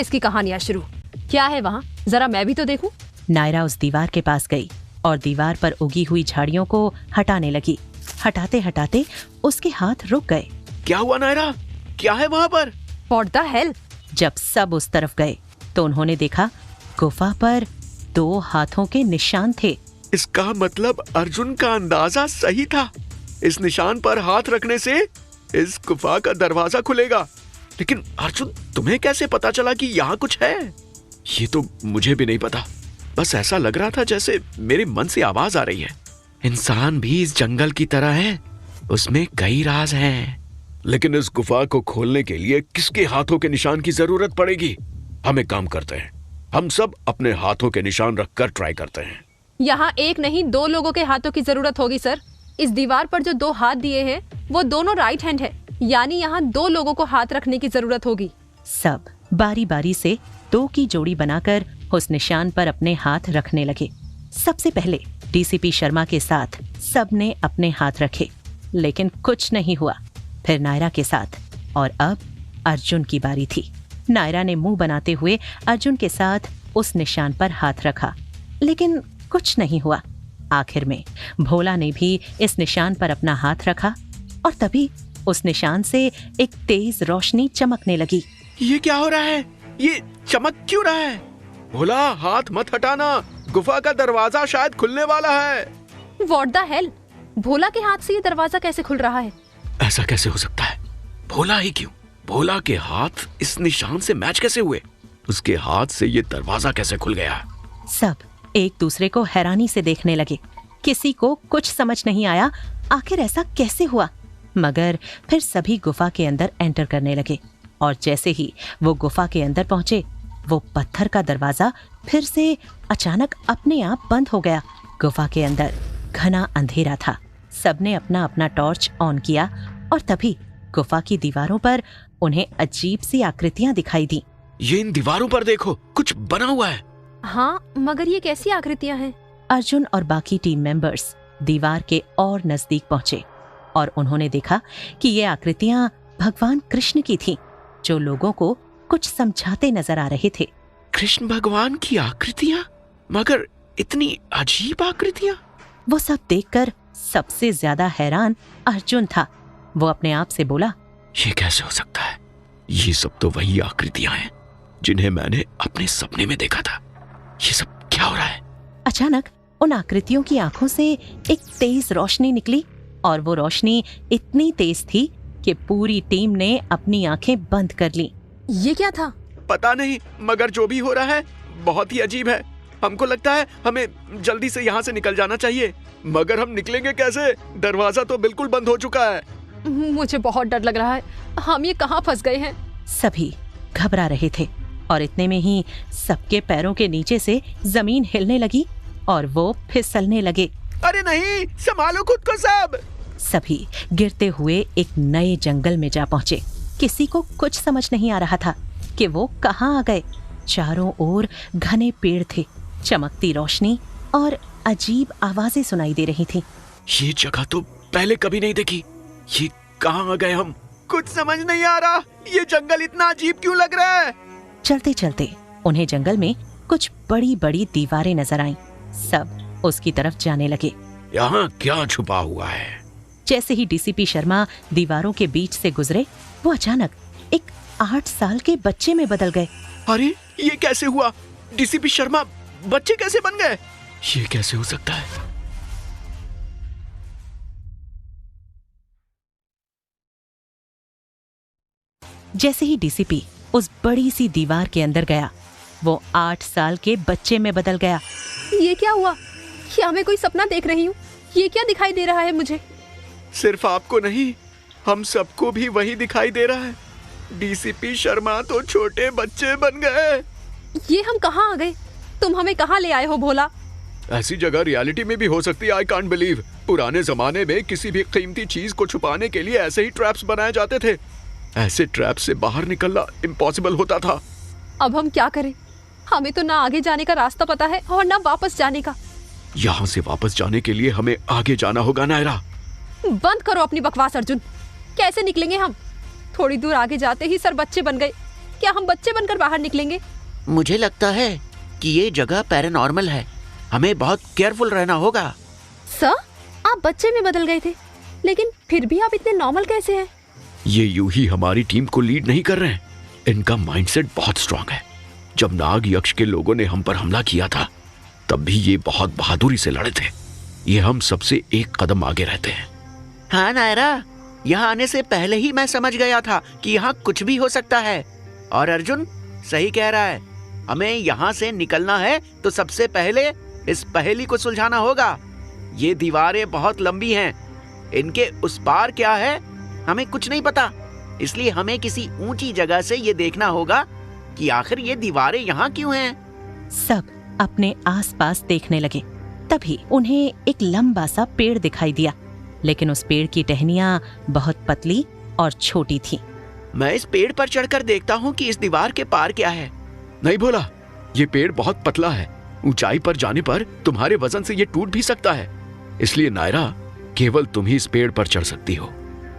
इसकी कहानियाँ शुरू। क्या है वहाँ, जरा मैं भी तो देखूं। नायरा उस दीवार के पास गई और दीवार पर उगी हुई झाड़ियों को हटाने लगी। हटाते हटाते उसके हाथ रुक गए। क्या हुआ नायरा, क्या है वहाँ पर? What the hell. जब सब उस तरफ गए तो उन्होंने देखा गुफा पर 2 हाथों के निशान थे। इसका मतलब अर्जुन का अंदाजा सही था। इस निशान पर हाथ रखने से इस गुफा का दरवाजा खुलेगा। लेकिन अर्जुन, तुम्हें कैसे पता चला कि यहाँ कुछ है? ये तो मुझे भी नहीं पता। बस ऐसा लग रहा था जैसे मेरे मन से आवाज आ रही है। इंसान भी इस जंगल की तरह है, उसमें कई राज हैं। लेकिन इस गुफा को खोलने के लिए किसके हाथों के निशान की जरूरत पड़ेगी? हम एक काम करते हैं, हम सब अपने हाथों के निशान रखकर ट्राई करते हैं। यहाँ एक नहीं 2 लोगों के हाथों की जरूरत होगी सर। इस दीवार पर जो 2 हाथ दिए हैं वो दोनों राइट हैंड है, यानी यहाँ 2 लोगों को हाथ रखने की जरूरत होगी। सब बारी बारी से 2 की जोड़ी बनाकर उस निशान पर अपने हाथ रखने लगे। सबसे पहले डीसीपी शर्मा के साथ सबने अपने हाथ रखे, लेकिन कुछ नहीं हुआ। फिर नायरा के साथ, और अब अर्जुन की बारी थी। नायरा ने मुंह बनाते हुए अर्जुन के साथ उस निशान पर हाथ रखा, लेकिन कुछ नहीं हुआ। आखिर में भोला ने भी इस निशान पर अपना हाथ रखा और तभी उस निशान से एक तेज रोशनी चमकने लगी। ये क्या हो रहा है? ये चमक क्यों रहा है? भोला, हाथ मत हटाना, गुफा का दरवाजा शायद खुलने वाला है। व्हाट द हेल, भोला के हाथ से ये दरवाजा कैसे खुल रहा है? ऐसा कैसे हो सकता है? भोला ही क्यों? भोला के हाथ इस निशान से मैच कैसे हुए? उसके हाथ से ये दरवाजा कैसे खुल गया? सब एक दूसरे को हैरानी से देखने लगे। किसी को कुछ समझ नहीं आया आखिर ऐसा कैसे हुआ, मगर फिर सभी गुफा के अंदर एंटर करने लगे और जैसे ही वो गुफा के अंदर पहुंचे, वो पत्थर का दरवाजा फिर से अचानक अपने आप बंद हो गया। गुफा के अंदर घना अंधेरा था। सबने अपना अपना टॉर्च ऑन किया और तभी गुफा की दीवारों पर उन्हें अजीब सी आकृतियां दिखाई दी। ये इन दीवारों पर देखो, कुछ बना हुआ है। हाँ, मगर ये कैसी आकृतियां हैं? अर्जुन और बाकी टीम मेंबर्स दीवार के और नजदीक पहुंचे और उन्होंने देखा कि ये आकृतियां भगवान कृष्ण की थीं, जो लोगों को कुछ समझाते नजर आ रहे थे। कृष्ण भगवान की आकृतियां? मगर इतनी अजीब आकृतियां? वो सब देखकर सबसे ज्यादा हैरान अर्जुन था। वो अपने आप से बोला, ये कैसे हो सकता है? ये सब तो वही आकृतियां हैं जिन्हें मैंने अपने सपने में देखा था। ये सब क्या हो रहा है? अचानक उन आकृतियों की आंखों से एक तेज रोशनी निकली और वो रोशनी इतनी तेज थी कि पूरी टीम ने अपनी आंखें बंद कर ली। ये क्या था? पता नहीं, मगर जो भी हो रहा है बहुत ही अजीब है। हमको लगता है हमें जल्दी से यहाँ से निकल जाना चाहिए। मगर हम निकलेंगे कैसे? दरवाजा तो बिल्कुल बंद हो चुका है। मुझे बहुत डर लग रहा है। हम ये कहाँ फंस गए हैं? सभी घबरा रहे थे और इतने में ही सबके पैरों के नीचे से जमीन हिलने लगी और वो फिसलने लगे। अरे नहीं, संभालो खुद को सब। सभी गिरते हुए एक नए जंगल में जा पहुंचे। किसी को कुछ समझ नहीं आ रहा था कि वो कहाँ आ गए। चारों ओर घने पेड़ थे, चमकती रोशनी और अजीब आवाजें सुनाई दे रही थी। ये जगह तो पहले कभी नहीं देखी। ये कहाँ आ गए हम? कुछ समझ नहीं आ रहा। ये जंगल इतना अजीब क्यों लग रहा है? चलते चलते उन्हें जंगल में कुछ बड़ी बड़ी दीवारें नजर आईं। सब उसकी तरफ जाने लगे। यहाँ क्या छुपा हुआ है? जैसे ही डीसीपी शर्मा दीवारों के बीच से गुजरे, वो अचानक एक 8 साल के बच्चे में बदल गए। अरे ये कैसे हुआ? डीसीपी शर्मा बच्चे कैसे बन गए? ये कैसे हो सकता है? जैसे ही डीसीपी उस बड़ी सी दीवार के अंदर गया, वो 8 साल के बच्चे में बदल गया। ये क्या हुआ? क्या मैं कोई सपना देख रही हूँ? ये क्या दिखाई दे रहा है मुझे? सिर्फ आपको नहीं, हम सबको भी वही दिखाई दे रहा है। डीसीपी शर्मा तो छोटे बच्चे बन गए। ये हम कहाँ आ गए? तुम हमें कहाँ ले आए हो भोला? ऐसी जगह रियलिटी में भी हो सकती है। I can't believe. पुराने जमाने में किसी भी कीमती चीज को छुपाने के लिए ऐसे ही ट्रैप्स बनाए जाते थे। ऐसे ट्रैप से बाहर निकलना इम्पॉसिबल होता था। अब हम क्या करें? हमें तो ना आगे जाने का रास्ता पता है और ना वापस जाने का। यहाँ से वापस जाने के लिए हमें आगे जाना होगा नायरा। बंद करो अपनी बकवास अर्जुन। कैसे निकलेंगे हम? थोड़ी दूर आगे जाते ही सर बच्चे बन गए। क्या हम बच्चे बनकर बाहर निकलेंगे? मुझे लगता है कि ये जगह पैरानॉर्मल है, हमें बहुत केयरफुल रहना होगा। सर, आप बच्चे में बदल गए थे, लेकिन फिर भी आप इतने नॉर्मल कैसे हैं? ये यूं ही हमारी टीम को लीड नहीं कर रहे हैं। इनका माइंडसेट बहुत स्ट्रांग है। जब नाग यक्ष के लोगों ने हम पर हमला किया था, तब भी ये बहुत बहादुरी से लड़े थे। ये हम सबसे एक कदम आगे रहते हैं। हाँ नायरा, यहाँ आने से पहले ही मैं समझ गया था कि यहाँ कुछ भी हो सकता है। और अर्जुन सही कह रहा है, हमें यहाँ से निकलना है तो सबसे पहले इस पहेली को सुलझाना होगा। ये दीवारें बहुत लंबी हैं, इनके उस पार क्या है हमें कुछ नहीं पता, इसलिए हमें किसी ऊंची जगह से ये देखना होगा कि आखिर ये दीवारें यहाँ क्यों हैं। सब अपने आसपास देखने लगे। तभी उन्हें एक लंबा सा पेड़ दिखाई दिया, लेकिन उस पेड़ की टहनियां बहुत पतली और छोटी थी। मैं इस पेड़ पर चढ़कर देखता हूँ कि इस दीवार के पार क्या है। नहीं भोला, ये पेड़ बहुत पतला है। ऊंचाई पर जाने पर तुम्हारे वजन से ये टूट भी सकता है। इसलिए नायरा, केवल तुम ही इस पेड़ पर चढ़ सकती हो।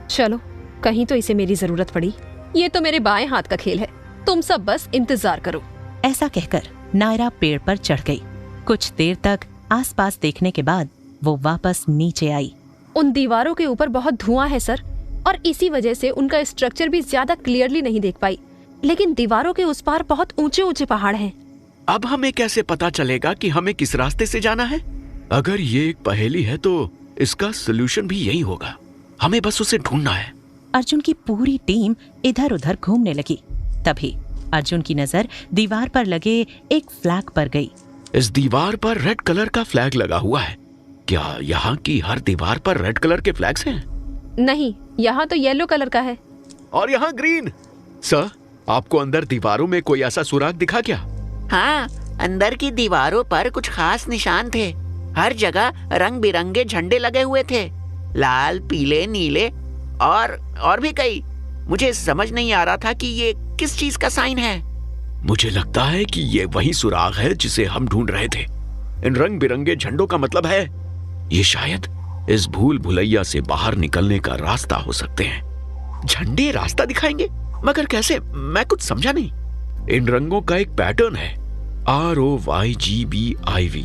चलो, कहीं तो इसे मेरी जरूरत पड़ी। ये तो मेरे बाएं हाथ का खेल है, तुम सब बस इंतजार करो। ऐसा कहकर नायरा पेड़ पर चढ़ गई। कुछ देर तक आसपास देखने के बाद वो वापस नीचे आई। उन दीवारों के ऊपर बहुत धुआं है सर, और इसी वजह से उनका स्ट्रक्चर भी ज्यादा क्लियरली नहीं देख पाई। लेकिन दीवारों के उस पार बहुत ऊंचे ऊंचे पहाड़ हैं। अब हमें कैसे पता चलेगा कि हमें किस रास्ते से जाना है? अगर ये एक पहेली है तो इसका सोल्यूशन भी यही होगा। हमें बस उसे ढूंढना है। अर्जुन की पूरी टीम इधर उधर घूमने लगी। तभी अर्जुन की नजर दीवार पर लगे एक फ्लैग पर गई। इस दीवार पर रेड कलर का फ्लैग लगा हुआ है। क्या यहाँ की हर दीवार पर रेड कलर के फ्लैग्स हैं? नहीं, यहाँ तो येलो कलर का है। और यहाँ ग्रीन। सर, आपको अंदर दीवारों में कोई ऐसा सुराग दिखा क्या? हाँ, अंदर की दीवारों पर कुछ खास निशान थे। हर जगह रंग बिरंगे झंडे लगे हुए थे, लाल, पीले, नीले और भी कई। मुझे समझ नहीं आ रहा था कि ये किस चीज का साइन है। मुझे लगता है कि ये वही सुराग है जिसे हम ढूंढ रहे थे। इन रंग बिरंगे झंडों का मतलब है ये शायद इस भूल भुलैया से बाहर निकलने का रास्ता हो सकते हैं। झंडे रास्ता दिखाएंगे, मगर कैसे? मैं कुछ समझा नहीं। इन रंगों का एक पैटर्न है, ROYGBIV,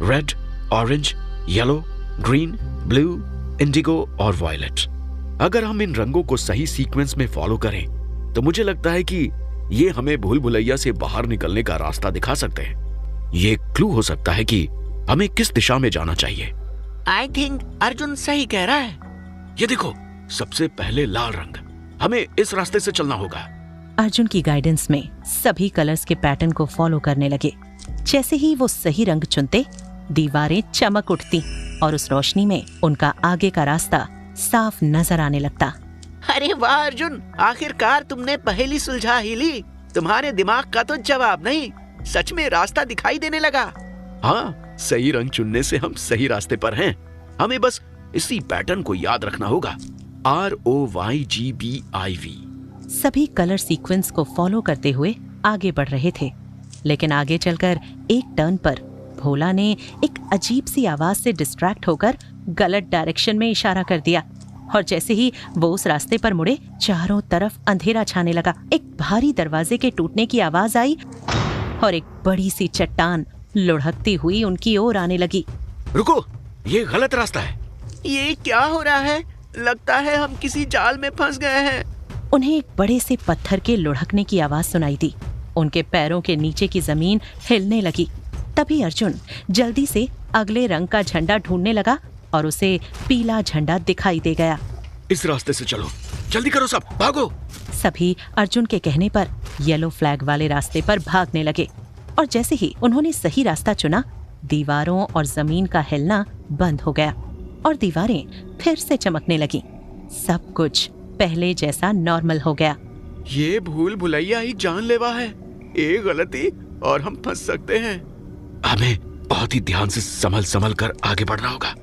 red, orange, yellow, green, blue, Indigo और वायलेट। अगर हम इन रंगों को सही सीक्वेंस में फॉलो करें तो मुझे लगता है कि ये हमें भूल भुलैया से बाहर निकलने का रास्ता दिखा सकते हैं। ये क्लू हो सकता है कि हमें किस दिशा में जाना चाहिए। आई थिंक अर्जुन सही कह रहा है। ये देखो, सबसे पहले लाल रंग। हमें इस रास्ते से चलना होगा। अर्जुन की गाइडेंस में सभी कलर्स के पैटर्न को फॉलो करने लगे। जैसे ही वो सही रंग चुनते, दीवारें चमक उठती और उस रोशनी में उनका आगे का रास्ता साफ नजर आने लगता। अरे वाह अर्जुन, आखिरकार तुमने पहेली सुलझा ही ली। तुम्हारे दिमाग का तो जवाब नहीं, सच में रास्ता दिखाई देने लगा। हाँ, सही रंग चुनने से हम सही रास्ते पर हैं। हमें बस इसी पैटर्न को याद रखना होगा, ROYGBIV। सभी कलर सीक्वेंस को फॉलो करते हुए आगे बढ़ रहे थे, लेकिन आगे चलकर एक टर्न पर भोला ने एक अजीब सी आवाज से डिस्ट्रैक्ट होकर गलत डायरेक्शन में इशारा कर दिया। और जैसे ही वो उस रास्ते पर मुड़े, चारों तरफ अंधेरा छाने लगा। एक भारी दरवाजे के टूटने की आवाज आई और एक बड़ी सी चट्टान लुढ़कती हुई उनकी ओर आने लगी। रुको, ये गलत रास्ता है। ये क्या हो रहा है? लगता है हम किसी जाल में फंस गए हैं। उन्हें एक बड़े से पत्थर के लुढ़कने की आवाज सुनाई दी। उनके पैरों के नीचे की जमीन हिलने लगी। तभी अर्जुन जल्दी से अगले रंग का झंडा ढूंढने लगा और उसे पीला झंडा दिखाई दे गया। इस रास्ते से चलो, जल्दी करो, सब भागो। सभी अर्जुन के कहने पर येलो फ्लैग वाले रास्ते पर भागने लगे और जैसे ही उन्होंने सही रास्ता चुना, दीवारों और जमीन का हिलना बंद हो गया और दीवारें फिर से चमकने लगी। सब कुछ पहले जैसा नॉर्मल हो गया। ये भूल भुलैया ही जानलेवा है। एक गलती और हम फंस सकते हैं। हमें बहुत ही ध्यान से संभल कर आगे बढ़ना होगा।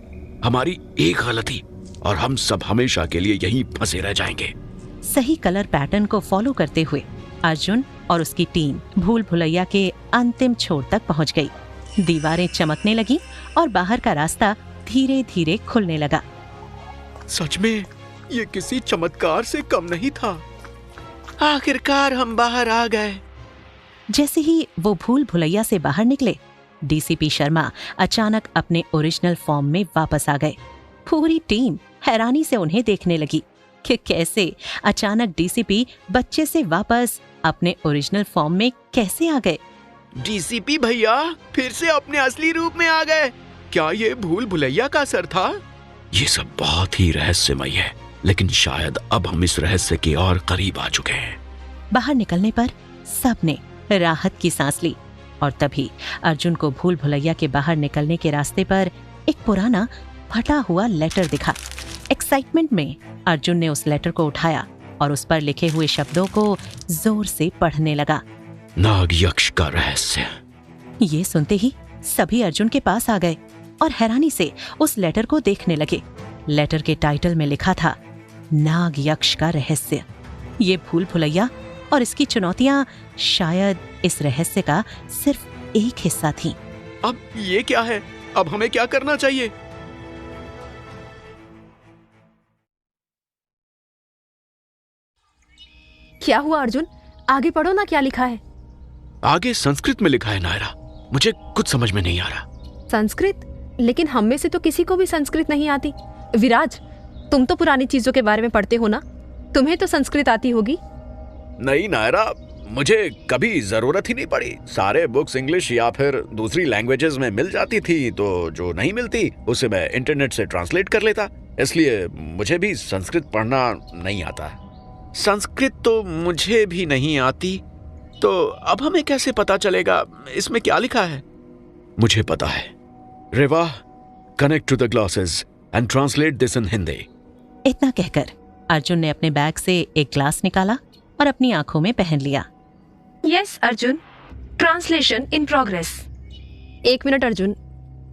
हमारी एक गलती और हम सब हमेशा के लिए यहीं फंसे रह जाएंगे। सही कलर पैटर्न को फॉलो करते हुए अर्जुन और उसकी टीम भूल भुलैया के अंतिम छोर तक पहुंच गई। दीवारें चमकने लगी और बाहर का रास्ता धीरे धीरे खुलने लगा। सच में ये किसी चमत्कार से कम नहीं था। आखिरकार हम बाहर आ गए। जैसे ही वो भूल भुलैया से बाहर निकले, डीसीपी शर्मा अचानक अपने ओरिजिनल फॉर्म में वापस आ गए। पूरी टीम हैरानी से उन्हें देखने लगी कि कैसे अचानक डीसीपी बच्चे से वापस अपने ओरिजिनल फॉर्म में कैसे आ गए। डीसीपी भैया फिर से अपने असली रूप में आ गए। क्या ये भूल भुलैया का असर था? ये सब बहुत ही रहस्यमय है, लेकिन शायद अब हम इस रहस्य के और करीब आ चुके हैं। बाहर निकलने पर सबने राहत की सांस ली और तभी अर्जुन को भूल भुलैया के बाहर निकलने के रास्ते पर एक पुराना फटा हुआ लेटर दिखा। एक्साइटमेंट में अर्जुन ने उस लेटर को उठाया और उस पर लिखे हुए शब्दों को जोर से पढ़ने लगा। नाग यक्ष का रहस्य। ये सुनते ही सभी अर्जुन के पास आ गए और हैरानी से उस लेटर को देखने लगे। लेटर के टाइटल में लिखा था नाग यक्ष का रहस्य। ये भूल भुलैया और इसकी चुनौतियां शायद इस रहस्य का सिर्फ एक हिस्सा थीं। अब ये क्या है? अब हमें क्या करना चाहिए? क्या हुआ अर्जुन? आगे पढ़ो ना, क्या लिखा है? आगे संस्कृत में लिखा है नायरा, मुझे कुछ समझ में नहीं आ रहा। संस्कृत? लेकिन हम में से तो किसी को भी संस्कृत नहीं आती। विराज, तुम तो पुरानी चीजों के बारे में पढ़ते हो ना, तुम्हें तो संस्कृत आती होगी। नहीं नायरा, मुझे कभी जरूरत ही नहीं पड़ी। सारे बुक्स इंग्लिश या फिर दूसरी लैंग्वेजेस में मिल जाती थी, तो जो नहीं मिलती उसे मैं इंटरनेट से ट्रांसलेट कर लेता। इसलिए मुझे भी संस्कृत पढ़ना नहीं आता। संस्कृत तो मुझे भी नहीं आती, तो अब हमें कैसे पता चलेगा इसमें क्या लिखा है? मुझे पता है। Reva, connect to the glasses and translate this in Hindi. इतना कहकर अर्जुन ने अपने बैग से एक ग्लास निकाला और अपनी आंखों में पहन लिया। Yes Arjun, translation in progress. एक मिनट अर्जुन,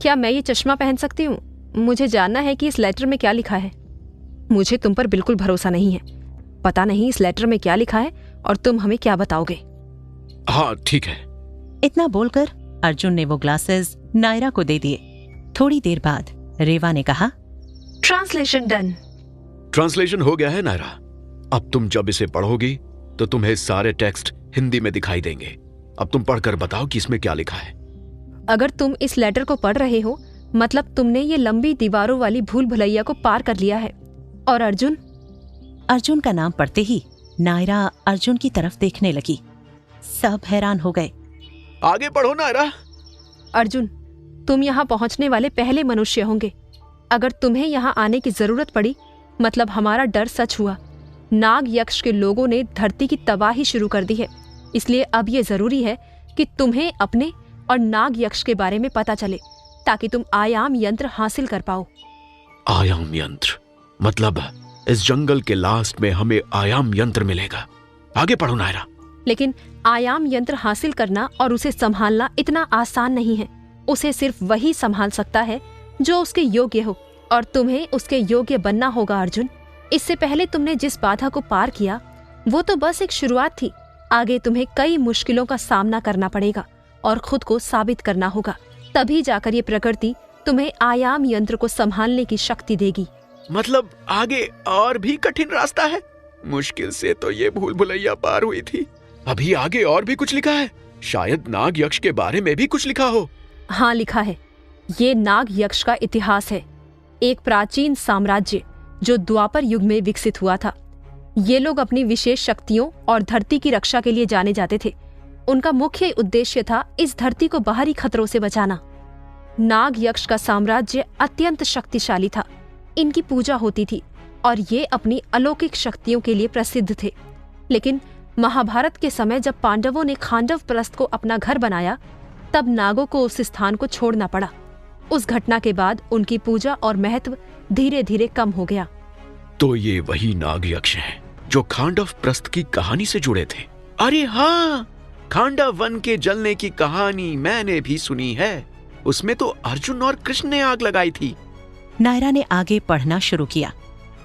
क्या मैं ये चश्मा पहन सकती हूँ? मुझे जानना है कि इस लेटर में क्या लिखा है। मुझे तुम पर बिल्कुल भरोसा नहीं है। पता नहीं इस लेटर में क्या लिखा है और तुम हमें क्या बताओगे। हाँ ठीक है। इतना बोलकर अर्जुन ने वो ग्लासेस नायरा को दे दिए। थोड़ी देर बाद रेवा ने कहा, ट्रांसलेशन डन। ट्रांसलेशन हो गया है नायरा। अब तुम जब इसे पढ़ोगी तो तुम्हें सारे टेक्स्ट हिंदी में दिखाई देंगे। अब तुम पढ़कर बताओ कि इसमें क्या लिखा है। अगर तुम इस लेटर को पढ़ रहे हो, मतलब तुमने ये लंबी दीवारों वाली भूल भुलैया को पार कर लिया है। और अर्जुन? अर्जुन का नाम पढ़ते ही नायरा अर्जुन की तरफ देखने लगी। सब हैरान हो गए। आगे पढ़ो नायरा। अर्जुन, तुम यहाँ पहुँचने वाले पहले मनुष्य होंगे। अगर तुम्हें यहाँ आने की जरूरत पड़ी, मतलब हमारा डर सच हुआ। नाग यक्ष के लोगों ने धरती की तबाही शुरू कर दी है, इसलिए अब ये जरूरी है कि तुम्हें अपने और नाग यक्ष के बारे में पता चले, ताकि तुम आयाम यंत्र हासिल कर पाओ। आयाम यंत्र? मतलब इस जंगल के लास्ट में हमें आयाम यंत्र मिलेगा। आगे पढ़ो नायरा। लेकिन आयाम यंत्र हासिल करना और उसे संभालना इतना आसान नहीं है। उसे सिर्फ वही संभाल सकता है जो उसके योग्य हो, और तुम्हें उसके योग्य बनना होगा अर्जुन। इससे पहले तुमने जिस बाधा को पार किया वो तो बस एक शुरुआत थी। आगे तुम्हें कई मुश्किलों का सामना करना पड़ेगा और खुद को साबित करना होगा। तभी जाकर ये प्रकृति तुम्हें आयाम यंत्र को संभालने की शक्ति देगी। मतलब आगे और भी कठिन रास्ता है? मुश्किल से तो ये भूल भुलैया पार हुई थी, अभी आगे और भी कुछ लिखा है। शायद नाग यक्ष के बारे में भी कुछ लिखा हो। हाँ लिखा है। ये नाग यक्ष का इतिहास है। एक प्राचीन साम्राज्य जो द्वापर युग में विकसित हुआ था। ये लोग अपनी विशेष शक्तियों और धरती की रक्षा के लिए जाने जाते थे। उनका मुख्य उद्देश्य था इस धरती को बाहरी खतरों से बचाना। नाग यक्ष का साम्राज्य अत्यंत शक्तिशाली था। इनकी पूजा होती थी और ये अपनी अलौकिक शक्तियों के लिए प्रसिद्ध थे। लेकिन महाभारत के समय जब पांडवों ने खांडव प्रस्थ को अपना घर बनाया, तब नागों को उस स्थान को छोड़ना पड़ा। उस घटना के बाद उनकी पूजा और महत्व धीरे धीरे कम हो गया। तो ये वही नाग यक्ष हैं जो खांडव प्रस्थ की कहानी से जुड़े थे। अरे हाँ, खांडव वन के जलने की कहानी मैंने भी सुनी है। उसमें तो अर्जुन और कृष्ण ने आग लगाई थी। नायरा ने आगे पढ़ना शुरू किया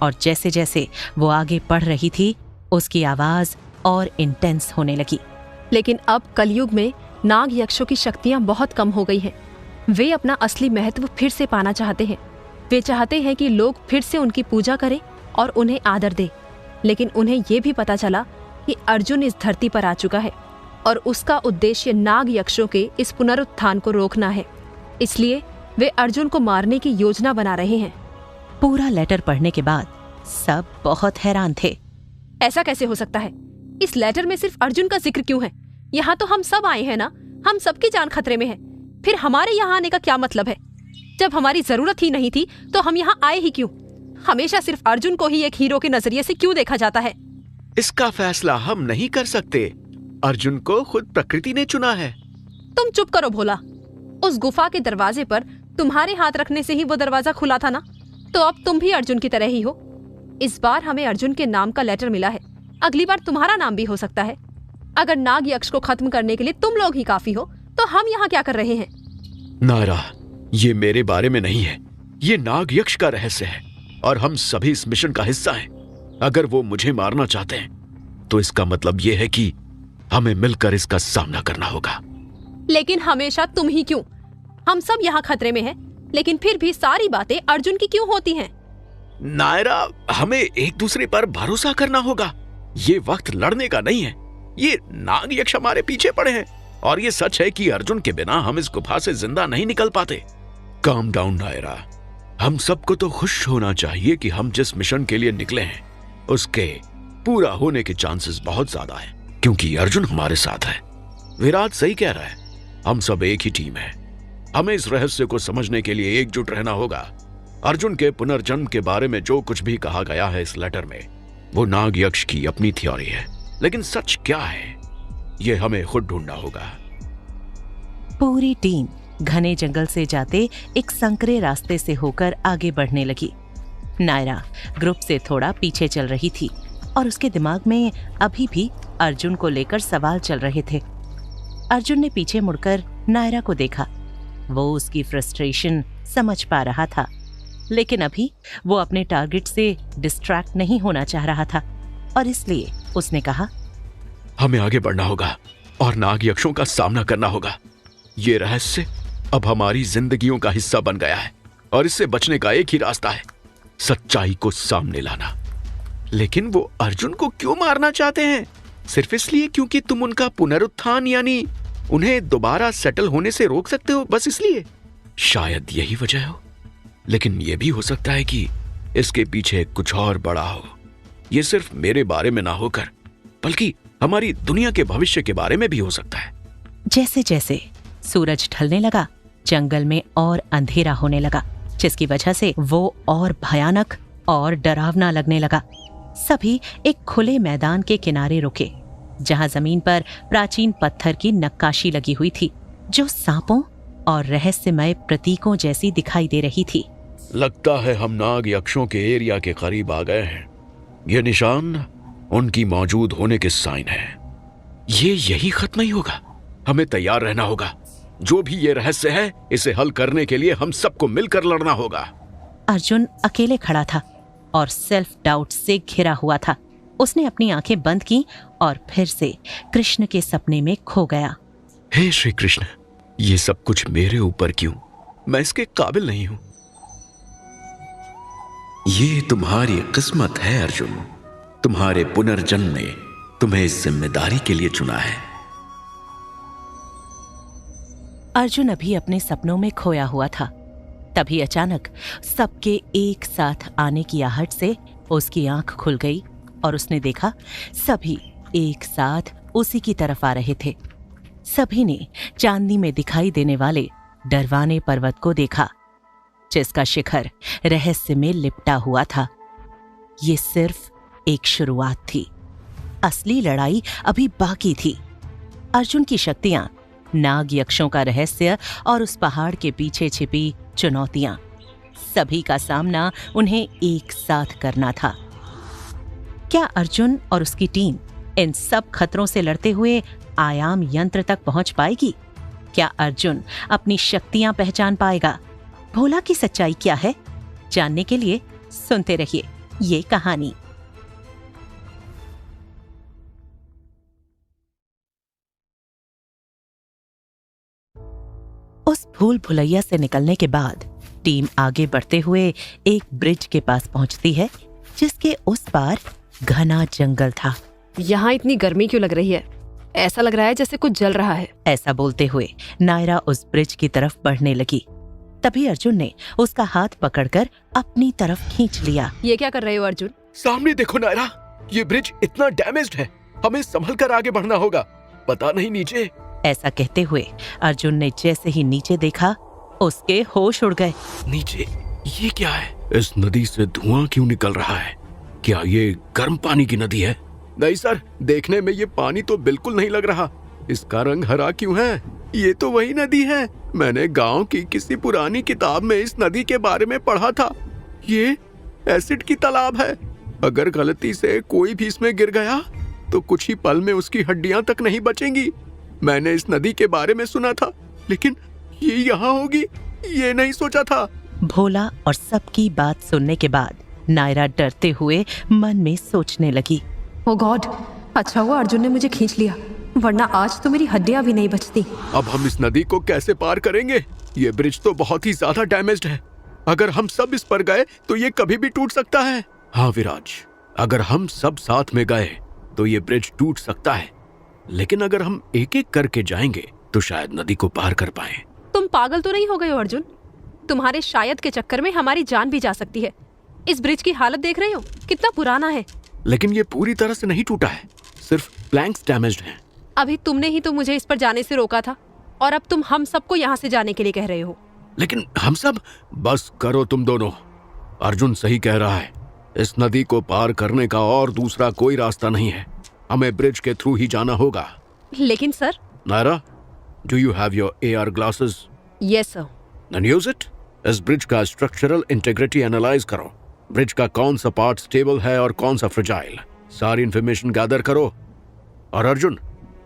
और जैसे जैसे वो आगे पढ़ रही थी, उसकी आवाज और इंटेंस होने लगी। लेकिन अब कलयुग में नाग यक्षों की शक्तियां बहुत कम हो गई हैं। वे अपना असली महत्व फिर से पाना चाहते हैं। वे चाहते हैं कि लोग फिर से उनकी पूजा करें और उन्हें आदर दें। लेकिन उन्हें ये भी पता चला कि अर्जुन इस धरती पर आ चुका है और उसका उद्देश्य नाग यक्षों के इस पुनरुत्थान को रोकना है। इसलिए वे अर्जुन को मारने की योजना बना रहे हैं। पूरा लेटर पढ़ने के बाद सब बहुत हैरान थे। ऐसा कैसे हो सकता है? इस लेटर में सिर्फ अर्जुन का जिक्र क्यों है? यहाँ तो हम सब आए हैं ना, हम सबकी जान खतरे में है। फिर हमारे यहाँ आने का क्या मतलब है? जब हमारी जरूरत ही नहीं थी तो हम यहाँ आए ही क्यों? हमेशा सिर्फ अर्जुन को ही एक हीरो के नजरिए से क्यों देखा जाता है? इसका फैसला हम नहीं कर सकते। अर्जुन को खुद प्रकृति ने चुना है। तुम चुप करो भोला। उस गुफा के दरवाजे पर तुम्हारे हाथ रखने से ही वो दरवाजा खुला था ना, तो अब तुम भी अर्जुन की तरह ही हो। इस बार हमें अर्जुन के नाम का लेटर मिला है, अगली बार तुम्हारा नाम भी हो सकता है। अगर नाग यक्ष को खत्म करने के लिए तुम लोग ही काफी हो तो हम यहाँ क्या कर रहे हैं? नायरा, ये मेरे बारे में नहीं है, ये नाग यक्ष का रहस्य है और हम सभी इस मिशन का हिस्सा हैं। अगर वो मुझे मारना चाहते हैं तो इसका मतलब ये है कि हमें मिलकर इसका सामना करना होगा। लेकिन हमेशा तुम ही क्यों? हम सब यहाँ खतरे में हैं, लेकिन फिर भी सारी बातें अर्जुन की क्यों होती हैं? नायरा, हमें एक दूसरे पर भरोसा करना होगा। ये वक्त लड़ने का नहीं है। ये नाग यक्ष हमारे पीछे पड़े हैं और ये सच है कि अर्जुन के बिना हम इस गुफा से जिंदा नहीं निकल पाते। काम डाउन नायरा, हम सबको तो खुश होना चाहिए कि हम जिस मिशन के लिए निकले हैं उसके पूरा होने के चांसेस बहुत ज्यादा है, क्योंकि अर्जुन हमारे साथ है। विराट सही कह रहा है, हम सब एक ही टीम है। हमें इस रहस्य को समझने के लिए एकजुट रहना होगा। अर्जुन के पुनर्जन्म के बारे में जो कुछ भी कहा गया है इस लेटर में, वो नाग यक्ष की अपनी थ्योरी है, लेकिन सच क्या है ये हमें खुद ढूंढना होगा। पूरी टीम घने जंगल से जाते एक संकरे रास्ते से होकर आगे बढ़ने लगी। नायरा ग्रुप से थोड़ा पीछे चल रही थी और उसके दिमाग में अभी भी अर्जुन को लेकर सवाल चल रहे थे। अर्जुन ने पीछे मुड़कर नायरा को देखा। वो उसकी फ्रस्ट्रेशन समझ पा रहा था, लेकिन अभी वो अपने टारगेट से डिस्ट्रैक्ट नहीं होना चाह रहा था और इसलिए उसने कहा, हमें आगे बढ़ना होगा और नाग यक्षों का सामना करना होगा। ये रहस्य अब हमारी जिंदगियों का हिस्सा बन गया है और इससे बचने का एक ही रास्ता है, सच्चाई को सामने लाना। लेकिन वो अर्जुन को क्यों मारना चाहते हैं? सिर्फ इसलिए क्योंकि तुम उनका पुनरुत्थान यानी उन्हें दोबारा सेटल होने से रोक सकते हो, बस इसलिए? शायद यही वजह हो, लेकिन यह भी हो सकता है कि इसके पीछे कुछ और बड़ा हो। यह सिर्फ मेरे बारे में ना होकर बल्कि हमारी दुनिया के भविष्य के बारे में भी हो सकता है। जैसे जैसे सूरज ढलने लगा, जंगल में और अंधेरा होने लगा, जिसकी वजह से वो और भयानक और डरावना लगने लगा। सभी एक खुले मैदान के किनारे रुके, जहां जमीन पर प्राचीन पत्थर की नक्काशी लगी हुई थी, जो सांपों और रहस्यमय प्रतीकों जैसी दिखाई दे रही थी। लगता है हम नाग यक्षों के एरिया के करीब आ गए हैं। ये निशान उनकी मौजूद होने के साइन है। ये यही खत्म नहीं होगा, हमें तैयार रहना होगा। जो भी ये रहस्य है, इसे हल करने के लिए हम सबको मिलकर लड़ना होगा। अर्जुन अकेले खड़ा था और सेल्फ डाउट से घिरा हुआ था। उसने अपनी आंखें बंद की और फिर से कृष्ण के सपने में खो गया। हे श्री कृष्ण, ये सब कुछ मेरे ऊपर क्यों? मैं इसके काबिल नहीं हूं। ये तुम्हारी किस्मत है अर्जुन, तुम्हारे पुनर्जन्म ने तुम्हें इस जिम्मेदारी के लिए चुना है। अर्जुन अभी अपने सपनों में खोया हुआ था। तभी अचानक सबके एक साथ आने की आहट से उसकी आंख खुल गई और उसने देखा सभी एक साथ उसी की तरफ आ रहे थे। सभी ने चांदनी में दिखाई देने वाले डरवाने पर्वत को देखा, जिसका शिखर रहस्य में लिपटा हुआ था। ये सिर्फ एक शुरुआत थी, असली लड़ाई अभी बाकी थी। अर्जुन की शक्तियां, नाग यक्षों का रहस्य और उस पहाड़ के पीछे छिपी चुनौतियां, सभी का सामना उन्हें एक साथ करना था। क्या अर्जुन और उसकी टीम इन सब खतरों से लड़ते हुए आयाम यंत्र तक पहुंच पाएगी? क्या अर्जुन अपनी शक्तियां पहचान पाएगा? भोला की सच्चाई क्या है? जानने के लिए सुनते रहिए ये कहानी। उस भूल भुलैया से निकलने के बाद टीम आगे बढ़ते हुए एक ब्रिज के पास पहुंचती है, जिसके उस पार घना जंगल था। यहाँ इतनी गर्मी क्यों लग रही है? ऐसा लग रहा है जैसे कुछ जल रहा है। ऐसा बोलते हुए नायरा उस ब्रिज की तरफ बढ़ने लगी। तभी अर्जुन ने उसका हाथ पकड़कर अपनी तरफ खींच लिया। ये क्या कर रहे हो अर्जुन? सामने देखो नायरा, ये ब्रिज इतना डैमेज्ड है, हमें संभल कर आगे बढ़ना होगा। पता नहीं नीचे। ऐसा कहते हुए अर्जुन ने जैसे ही नीचे देखा, उसके होश उड़ गए। नीचे ये क्या है? इस नदी से धुआं क्यों निकल रहा है? क्या ये गर्म पानी की नदी है? नहीं सर, देखने में ये पानी तो बिल्कुल नहीं लग रहा। इसका रंग हरा क्यों है? ये तो वही नदी है, मैंने गांव की किसी पुरानी किताब में इस नदी के बारे में पढ़ा था। ये एसिड की तालाब है। अगर गलती से कोई भी इसमें गिर गया तो कुछ ही पल में उसकी हड्डियां तक नहीं बचेंगी। मैंने इस नदी के बारे में सुना था, लेकिन ये यहाँ होगी ये नहीं सोचा था। भोला और सबकी बात सुनने के बाद नायरा डरते हुए मन में सोचने लगी। ओ गॉड, अच्छा हुआ अर्जुन ने मुझे खींच लिया, वरना आज तो मेरी हड्डियां भी नहीं बचती। अब हम इस नदी को कैसे पार करेंगे? ये ब्रिज तो बहुत ही ज्यादा डैमेज्ड है। अगर हम सब इस पर गए तो ये कभी भी टूट सकता है। हाँ विराज, अगर हम सब साथ में गए तो ये ब्रिज टूट सकता है, लेकिन अगर हम एक एक करके जाएंगे तो शायद नदी को पार कर पाए। तुम पागल तो नहीं हो गए हो अर्जुन? तुम्हारे शायद के चक्कर में हमारी जान भी जा सकती है। इस ब्रिज की हालत देख रहे हो, कितना पुराना है। लेकिन ये पूरी तरह से नहीं टूटा है, सिर्फ प्लैंक्स डैमेज्ड हैं। अभी तुमने ही तो मुझे इस पर जाने से रोका था, और अब तुम हम सबको यहाँ से जाने के लिए कह रहे हो। लेकिन हम सब, बस करो तुम दोनों। अर्जुन सही कह रहा है, इस नदी को पार करने का और दूसरा कोई रास्ता नहीं है। हमें ब्रिज के थ्रू ही जाना होगा। लेकिन sir. Naira, do you have your AR glasses? Yes sir. Then use it. इस ब्रिज का स्ट्रक्चरल इंटीग्रिटी एनालाइज करो। ब्रिज का कौन सा पार्ट स्टेबल है और कौन सा फ्रेजाइल, सारी इंफॉर्मेशन गैदर करो। और अर्जुन,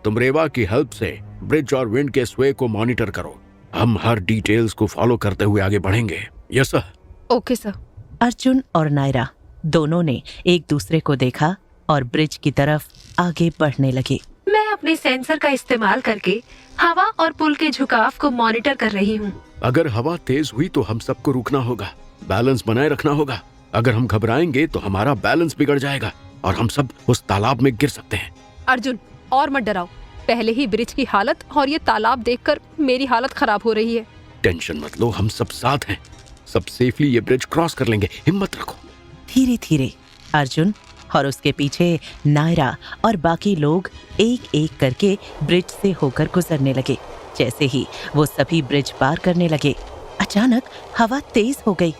तुम रेवा की हेल्प से ब्रिज और विंड के स्वे को मॉनिटर करो। हम हर डिटेल्स को फॉलो करते हुए आगे बढ़ेंगे। Yes sir. Okay sir. Arjun और नायरा दोनों ने एक दूसरे को देखा और ब्रिज की तरफ आगे बढ़ने लगे। मैं अपने सेंसर का इस्तेमाल करके हवा और पुल के झुकाव को मॉनिटर कर रही हूँ। अगर हवा तेज हुई तो हम सबको रुकना होगा, बैलेंस बनाए रखना होगा। अगर हम घबराएंगे तो हमारा बैलेंस बिगड़ जाएगा और हम सब उस तालाब में गिर सकते हैं। अर्जुन, और मत डराओ। पहले ही ब्रिज की हालत और ये तालाब देखकर मेरी हालत खराब हो रही है। टेंशन मत लो, हम सब साथ हैं। सब सेफली ये ब्रिज क्रॉस कर लेंगे, हिम्मत रखो। धीरे धीरे अर्जुन और उसके पीछे नायरा और बाकी लोग एक एक करके ब्रिज से होकर गुजरने लगे। जैसे ही वो सभी ब्रिज पार करने लगे, अचानक हवा तेज हो गई।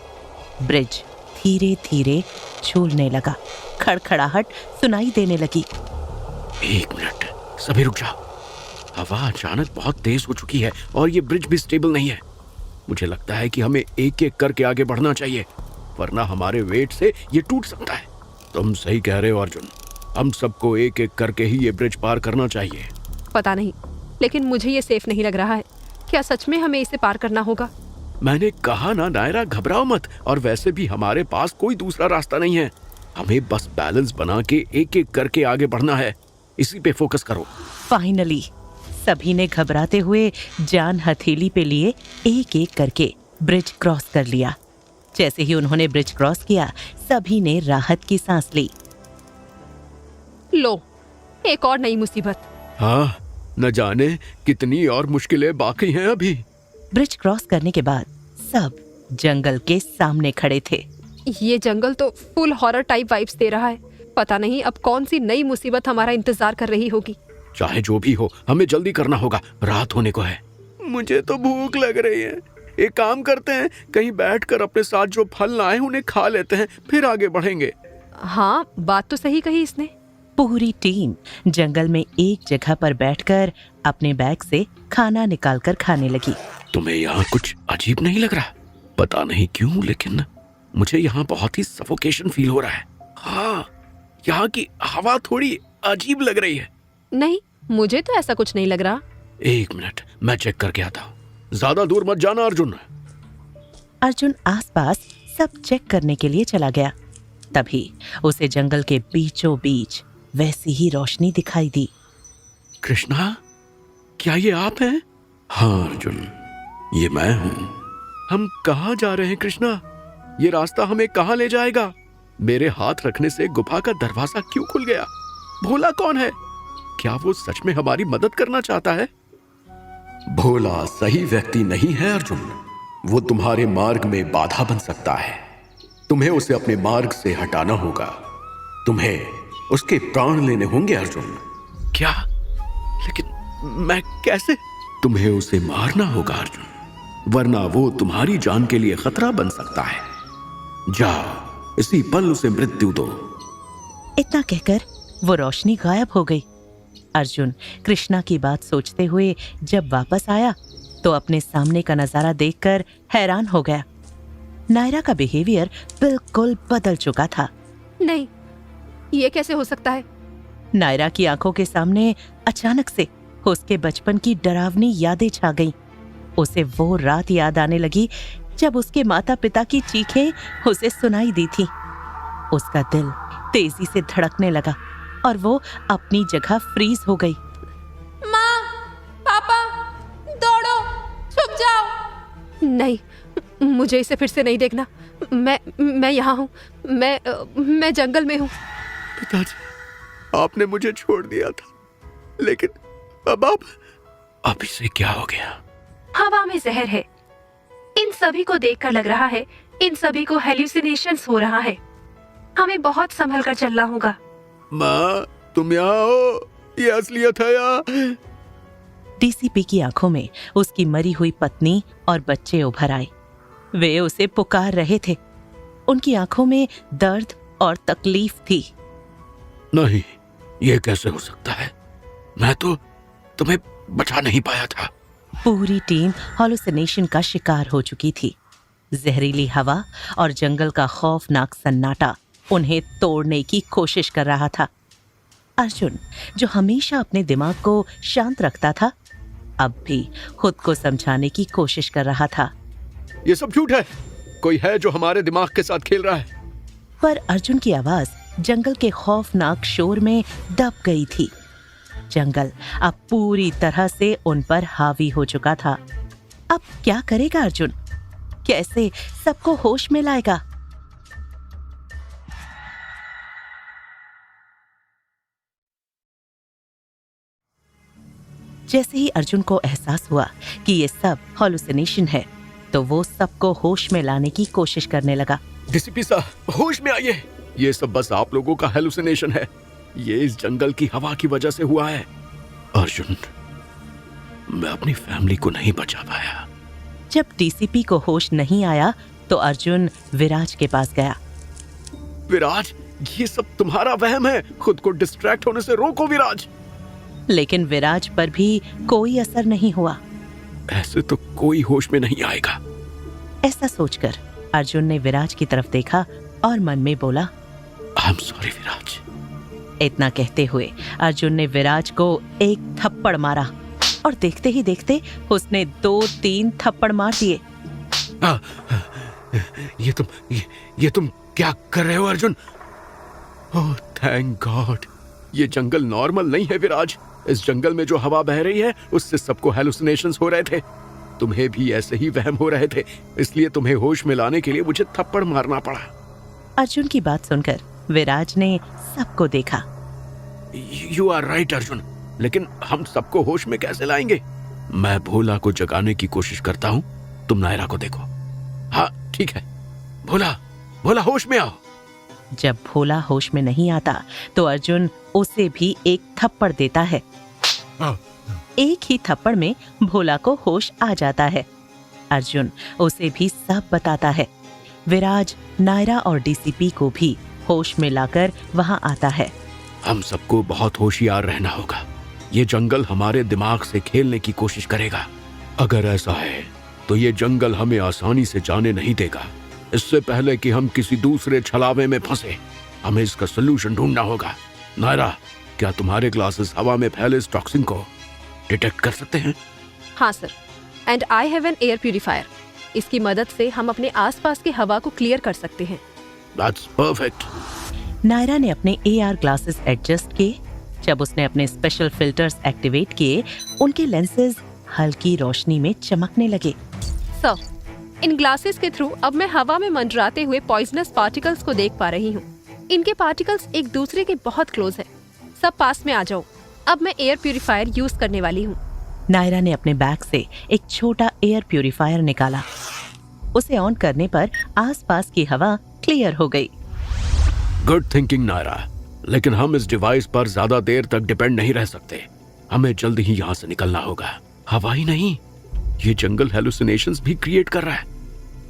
ब्रिज धीरे धीरे झूलने लगा, खड़खड़ाहट सुनाई देने लगी। एक मिनट, सभी रुक जाओ। हवा अचानक बहुत तेज हो चुकी है और ये ब्रिज भी स्टेबल नहीं है। मुझे लगता है कि हमें एक एक करके आगे बढ़ना चाहिए, वरना हमारे वेट से ये टूट सकता है। तुम सही कह रहे हो अर्जुन, हम सबको एक एक करके ही ये ब्रिज पार करना चाहिए। पता नहीं, लेकिन मुझे ये सेफ नहीं लग रहा है। क्या सच में हमें इसे पार करना होगा? मैंने कहा ना नायरा, घबराओ मत। और वैसे भी हमारे पास कोई दूसरा रास्ता नहीं है। हमें बस बैलेंस बना के एक एक करके आगे बढ़ना है, इसी पे फोकस करो। फाइनली सभी ने घबराते हुए जान हथेली पे लिए एक एक करके ब्रिज क्रॉस कर लिया। जैसे ही उन्होंने ब्रिज क्रॉस किया, सभी ने राहत की सांस ली। लो, एक और नई मुसीबत। हाँ, न जाने कितनी और मुश्किलें बाकी हैं अभी। ब्रिज क्रॉस करने के बाद सब जंगल के सामने खड़े थे। ये जंगल तो फुल हॉरर टाइप वाइब्स दे रहा है। पता नहीं अब कौन सी नई मुसीबत हमारा इंतजार कर रही होगी। चाहे जो भी हो, हमें जल्दी करना होगा, रात होने को है। मुझे तो भूख लग रही है। एक काम करते हैं, कहीं बैठकर अपने साथ जो फल लाए उन्हें खा लेते हैं, फिर आगे बढ़ेंगे। हाँ, बात तो सही कही इसने। पूरी टीम जंगल में एक जगह पर बैठकर अपने बैग से खाना निकालकर खाने लगी। तुम्हें यहाँ कुछ अजीब नहीं लग रहा? पता नहीं क्यों, लेकिन मुझे यहाँ बहुत ही सफोकेशन फील हो रहा है। हाँ, यहाँ की हवा थोड़ी अजीब लग रही है। नहीं, मुझे तो ऐसा कुछ नहीं लग रहा। एक मिनट, मैं चेक करके आता हूँ। ज्यादा दूर मत जाना अर्जुन। अर्जुन आसपास सब चेक करने के लिए चला गया। तभी उसे जंगल के बीचों बीच वैसी ही रोशनी दिखाई दी। कृष्णा, क्या ये आप हैं? हाँ अर्जुन, ये मैं हूँ। हम कहाँ जा रहे हैं कृष्णा? ये रास्ता हमें कहाँ ले जाएगा? मेरे हाथ रखने से गुफा का दरवाजा क्यों खुल गया? भोला कौन है? क्या वो सच में हमारी मदद करना चाहता है? भोला सही व्यक्ति नहीं है अर्जुन। वो तुम्हारे मार्ग में बाधा बन सकता है। तुम्हें उसे अपने मार्ग से हटाना होगा। तुम्हें उसके प्राण लेने होंगे अर्जुन। क्या? लेकिन मैं कैसे? तुम्हें उसे मारना होगा अर्जुन, वरना वो तुम्हारी जान के लिए खतरा बन सकता है। जाओ, इसी पल उसे मृत्यु दो। इतना कहकर वो रोशनी गायब हो गई। अर्जुन कृष्णा की बात सोचते हुए जब वापस आया तो अपने सामने का नजारा देखकर हैरान हो गया। नायरा का बिहेवियर बिल्कुल बदल चुका था। नहीं, ये कैसे हो सकता है? नायरा की आंखों के सामने अचानक से उसके बचपन की डरावनी यादें छा गईं। उसे वो रात याद आने लगी जब उसके माता पिता की चीखें उसे सुनाई दी थी। उसका दिल तेजी से धड़कने लगा और वो अपनी जगह फ्रीज हो गई। माँ, पापा, दौड़ो, छुप जाओ। नहीं, मुझे इसे फिर से नहीं देखना। मैं यहाँ हूँ। मैं जंगल में हूँ। पिताजी, आपने मुझे छोड़ दिया था, लेकिन अब इसे क्या हो गया? हवा में जहर है। इन सभी को देखकर लग रहा है इन सभी को हेल्यूसिनेशंस हो रहा है। हमें बहुत संभल कर चलना होगा। माँ, तुम यहाँ हो? ये असलियत है या? डीसीपी की आंखों में उसकी मरी हुई पत्नी और बच्चे उभर आए। वे उसे पुकार रहे थे। उनकी आंखों में दर्द और तकलीफ थी। नहीं, ये कैसे हो सकता है? मैं तो तुम्हें बचा नहीं पाया था। पूरी टीम हॉलुसिनेशन का शिकार हो चुकी थी। जहरीली हवा और जंगल का खौफनाक सन्नाटा उन्हें तोड़ने की कोशिश कर रहा था। अर्जुन, जो हमेशा अपने दिमाग को शांत रखता था, अब भी खुद को समझाने की कोशिश कर रहा था। ये सब झूठ है। कोई है जो हमारे दिमाग के साथ खेल रहा है। पर अर्जुन की आवाज जंगल के खौफनाक शोर में दब गई थी। जंगल अब पूरी तरह से उन पर हावी हो चुका था। अब क्या करेगा अर्जुन? कैसे सबको होश में लाएगा? जैसे ही अर्जुन को एहसास हुआ कि ये सब हॉलुसिनेशन है, तो वो सबको होश में लाने की कोशिश करने लगा। डीसीपी साहब, होश में आइए। ये सब बस आप लोगों का हेलुसिनेशन है। ये इस जंगल की हवा की वजह से हुआ है। अर्जुन, मैं अपनी फैमिली को नहीं बचा पाया। जब डीसीपी को होश नहीं आया तो अर्जुन विराज के पास गया। विराज, ये सब तुम्हारा वहम है। खुद को डिस्ट्रैक्ट होने से रोको विराज। लेकिन विराज पर भी कोई असर नहीं हुआ। ऐसे तो कोई होश में नहीं आएगा। ऐसा सोचकर अर्जुन ने विराज की तरफ देखा और मन में बोला, आई एम सॉरी विराज। इतना कहते हुए अर्जुन ने विराज को एक थप्पड़ मारा और देखते ही देखते उसने 2-3 थप्पड़ मार दिए। ये तुम क्या कर रहे हो अर्जुन? ओह थैंक गॉड, ये जंगल नॉर्मल नहीं है विराज। इस जंगल में जो हवा बह रही है उससे सबको हेलुसिनेशंस हो रहे थे। तुम्हें भी ऐसे ही वहम हो रहे थे, इसलिए तुम्हें होश में लाने के लिए मुझे थप्पड़ मारना पड़ा। अर्जुन की बात सुनकर विराज ने सबको देखा। यू आर राइट अर्जुन, लेकिन हम सबको होश में कैसे लाएंगे? मैं भोला को जगाने की कोशिश करता हूँ, तुम नायरा को देखो। हाँ ठीक है। भोला होश में आओ। जब भोला होश में नहीं आता तो अर्जुन उसे भी एक थप्पड़ देता है। एक ही थप्पड़ में भोला को होश आ जाता है। अर्जुन उसे भी सब बताता है। विराज, नायरा और डीसीपी को भी होश में लाकर वहां आता है। हम सबको बहुत होशियार रहना होगा। ये जंगल हमारे दिमाग से खेलने की कोशिश करेगा। अगर ऐसा है तो ये जंगल हमें आसानी से जाने नहीं देगा। इससे पहले कि हम किसी दूसरे छलावे में फंसे, हमें इसका सलूशन ढूंढना होगा। नायरा, क्या तुम्हारे ग्लासेस हवा में फैले इस टॉक्सिन को डिटेक्ट कर सकते हैं? हाँ sir, and I have an air purifier. इसकी मदद से हम अपने आसपास की हवा को क्लियर कर सकते हैं। That's perfect. नायरा ने अपने एआर ग्लासेस एडजस्ट किए। जब उसने अपने स्पेशल फिल्टर्स एक्टिवेट किए, उनके लेंसेज हल्की रोशनी में चमकने लगे। सर, इन ग्लासेस के थ्रू अब मैं हवा में मंडराते हुए पॉइजनस पार्टिकल्स को देख पा रही हूँ। इनके पार्टिकल्स एक दूसरे के बहुत क्लोज हैं। सब पास में आ जाओ। अब मैं एयर प्यूरिफायर यूज करने वाली हूँ। नायरा ने अपने बैग से एक छोटा एयर प्यूरिफायर निकाला। उसे ऑन करने पर आसपास की हवा क्लियर हो गई। गुड थिंकिंग नायरा, लेकिन हम इस डिवाइस पर ज्यादा देर तक डिपेंड नहीं रह सकते। हमें जल्द ही यहाँ से निकलना होगा। हवा ही नहीं, ये जंगल हेलुसिनेशंस भी क्रिएट कर रहा है।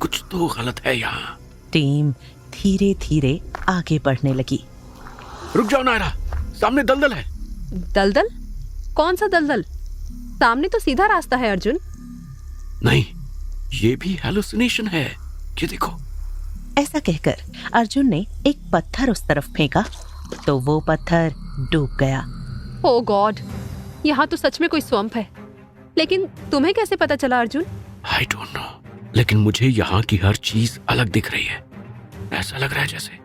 कुछ तो गलत है यहाँ। टीम धीरे धीरे आगे बढ़ने लगी। रुक जाओ नायरा, सामने दलदल है। दलदल? कौन सा दलदल? सामने तो सीधा रास्ता है अर्जुन। नहीं, ये भी हेलुसिनेशन है। ये देखो। ऐसा कहकर अर्जुन ने एक पत्थर उस तरफ फेंका तो वो पत्थर डूब गया। ओ गॉड, यहाँ तो सच में कोई स्वम्प है। लेकिन तुम्हें कैसे पता चला अर्जुन? आई डोंट नो, लेकिन मुझे यहाँ की हर चीज अलग दिख रही है। ऐसा लग रहा है जैसे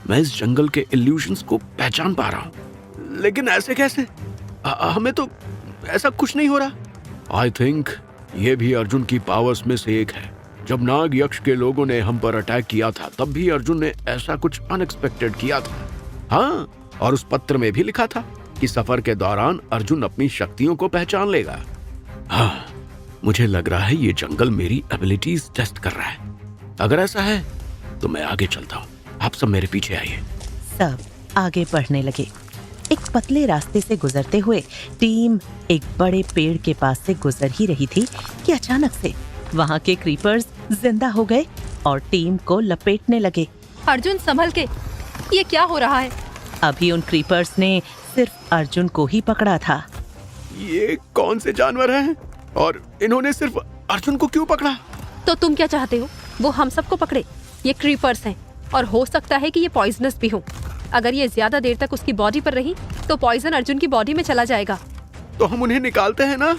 मैं इस जंगल के इल्यूजन्स को पहचान पा रहा हूँ। लेकिन ऐसे कैसे? हमें तो ऐसा कुछ नहीं हो रहा। आई थिंक ये भी अर्जुन की पावर्स में से एक है। जब नाग यक्ष के लोगों ने हम पर अटैक किया था, तब भी अर्जुन ने ऐसा कुछ अनएक्सपेक्टेड किया था। हाँ, और उस पत्र में भी लिखा था कि सफर के दौरान अर्जुन अपनी शक्तियों को पहचान लेगा। हाँ, मुझे लग रहा है ये जंगल मेरी एबिलिटीज टेस्ट कर रहा है। अगर ऐसा है तो मैं आगे चलता हूँ। आप सब मेरे पीछे आइए। सब आगे बढ़ने लगे। एक पतले रास्ते से गुजरते हुए टीम एक बड़े पेड़ के पास से गुजर ही रही थी कि अचानक से वहाँ के क्रीपर्स जिंदा हो गए और टीम को लपेटने लगे। अर्जुन संभल के, ये क्या हो रहा है? अभी उन क्रीपर्स ने सिर्फ अर्जुन को ही पकड़ा था। ये कौन से जानवर हैं? और इन्होंने सिर्फ अर्जुन को क्यों पकड़ा? तो तुम क्या चाहते हो? वो हम सबको पकड़े? ये क्रीपर्स हैं और हो सकता है कि ये पॉइजनस भी हो। अगर ये ज्यादा देर तक उसकी बॉडी पर रही तो पॉइजन अर्जुन की बॉडी में चला जाएगा। तो हम उन्हें निकालते हैं ना?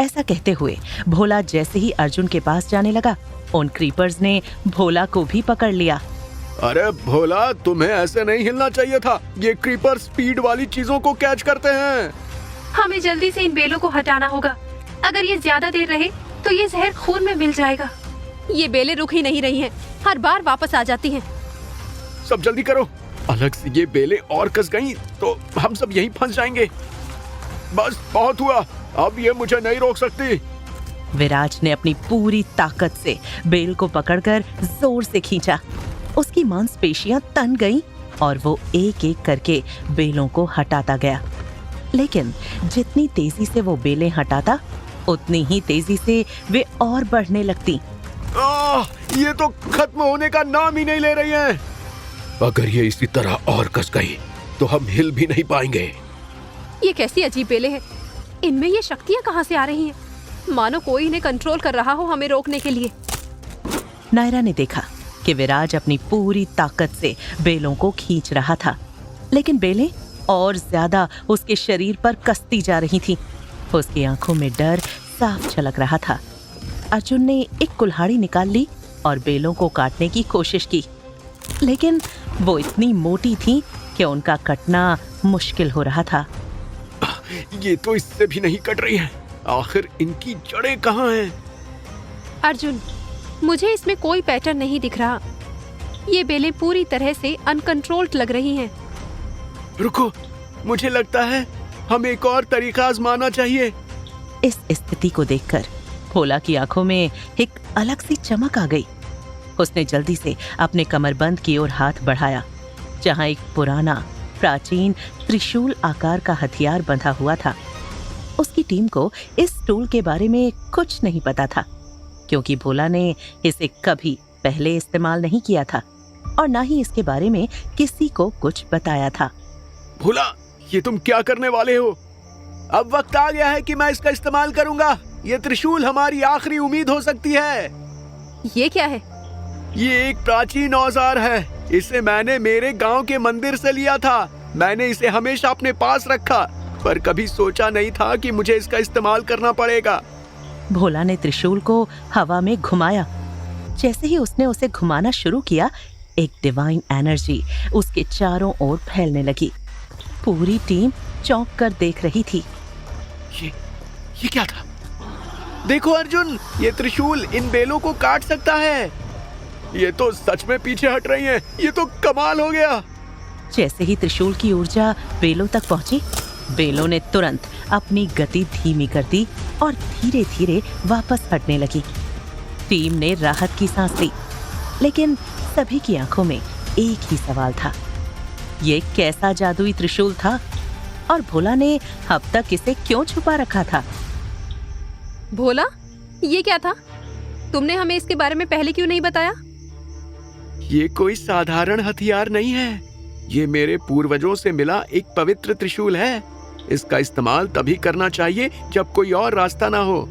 ऐसा कहते हुए भोला जैसे ही अर्जुन के पास जाने लगा, उन क्रीपर्स ने भोला को भी पकड़ लिया। अरे भोला, तुम्हें ऐसे नहीं हिलना चाहिए था। ये क्रीपर स्पीड वाली चीजों को कैच करते हैं। हमें जल्दी से इन बेलों को हटाना होगा। अगर ये ज्यादा देर रहे तो ये जहर खून में मिल जाएगा। ये बेलें रुक ही नहीं रही हैं, हर बार वापस आ जाती हैं। सब जल्दी करो, अलग से ये बेलें और कस गईं तो हम सब यहीं फंस जाएंगे। बस बहुत हुआ, अब ये मुझे नहीं रोक सकती। विराज ने अपनी पूरी ताकत से बेल को पकड़कर जोर से खींचा। उसकी मांसपेशियां तन गईं और वो एक एक करके बेलों को हटाता गया। लेकिन जितनी तेजी से वो बेलें हटाता, उतनी ही तेजी से वे और बढ़ने लगती। ये तो खत्म होने का नाम ही नहीं ले रही हैं। अगर ये इसी तरह और कस गई तो हम हिल भी नहीं पाएंगे। ये कैसी अजीब बेलें हैं? इनमें ये शक्तियाँ कहाँ से आ रही हैं? मानो कोई इन्हें कंट्रोल कर रहा हो हमें रोकने के लिए। नायरा ने देखा कि विराज अपनी पूरी ताकत से बेलों को खींच रहा था, लेकिन बेलें और ज्यादा उसके शरीर पर कसती जा रही थीं। उसकी आंखों में डर साफ झलक रहा था। अर्जुन ने एक कुल्हाड़ी निकाल ली और बेलों को काटने की कोशिश की, लेकिन वो इतनी मोटी थी कि उनका कटना मुश्किल हो रहा था। ये तो इससे भी नहीं कट रही है। आखिर इनकी जड़ें कहाँ हैं? अर्जुन, मुझे इसमें कोई पैटर्न नहीं दिख रहा। ये बेलें पूरी तरह से अनकंट्रोल्ड लग रही हैं। रुको, मुझे लगता है हमें एक और तरीका आजमाना चाहिए। इस स्थिति को देखकर भोला की आंखों में एक अलग सी चमक आ गई। उसने जल्दी से अपने कमरबंद की ओर हाथ बढ़ाया, जहां एक पुराना प्राचीन त्रिशूल आकार का हथियार बंधा हुआ था। उसकी टीम को इस टूल के बारे में कुछ नहीं पता था, क्योंकि भोला ने इसे कभी पहले इस्तेमाल नहीं किया था और ना ही इसके बारे में किसी को कुछ बताया था। भोला, ये तुम क्या करने वाले हो? अब वक्त आ गया है कि मैं इसका इस्तेमाल करूंगा। ये त्रिशूल हमारी आखिरी उम्मीद हो सकती है। ये क्या है? ये एक प्राचीन औजार है। इसे मैंने मेरे गांव के मंदिर से लिया था। मैंने इसे हमेशा अपने पास रखा, पर कभी सोचा नहीं था कि मुझे इसका इस्तेमाल करना पड़ेगा। भोला ने त्रिशूल को हवा में घुमाया। जैसे ही उसने उसे घुमाना शुरू किया, एक डिवाइन एनर्जी उसके चारों ओर फैलने लगी। पूरी टीम चौंक कर देख रही थी। ये क्या था? देखो अर्जुन, ये त्रिशूल इन बेलों को काट सकता है। ये तो सच में पीछे हट रही हैं। ये तो कमाल हो गया। जैसे ही त्रिशूल की ऊर्जा बेलों तक पहुंची, बेलों ने तुरंत अपनी गति धीमी कर दी और धीरे धीरे वापस हटने लगी। टीम ने राहत की सांस ली, लेकिन सभी की आंखों में एक ही सवाल था, ये कैसा जादुई त्रिशूल था और भोला ने अब तक इसे क्यों छुपा रखा था? भोला, ये क्या था? तुमने हमें इसके बारे में पहले क्यों नहीं बताया? ये कोई साधारण हथियार नहीं है, ये मेरे पूर्वजों से मिला एक पवित्र त्रिशूल है। इसका इस्तेमाल तभी करना चाहिए जब कोई और रास्ता ना हो।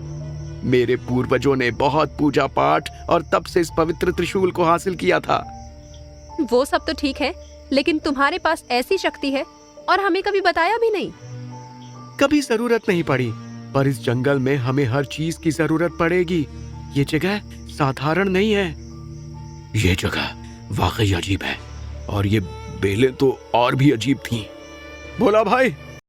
मेरे पूर्वजों ने बहुत पूजा पाठ और तब से इस पवित्र त्रिशूल को हासिल किया था। वो सब तो ठीक है, लेकिन तुम्हारे पास ऐसी शक्ति है और हमें कभी बताया भी नहीं। कभी जरूरत नहीं पड़ी, पर इस जंगल में हमें हर चीज की जरूरत पड़ेगी। ये जगह साधारण नहीं है। ये जगह वाकई अजीब है और ये बेलें तो और भी अजीब थीं। भोला भाई,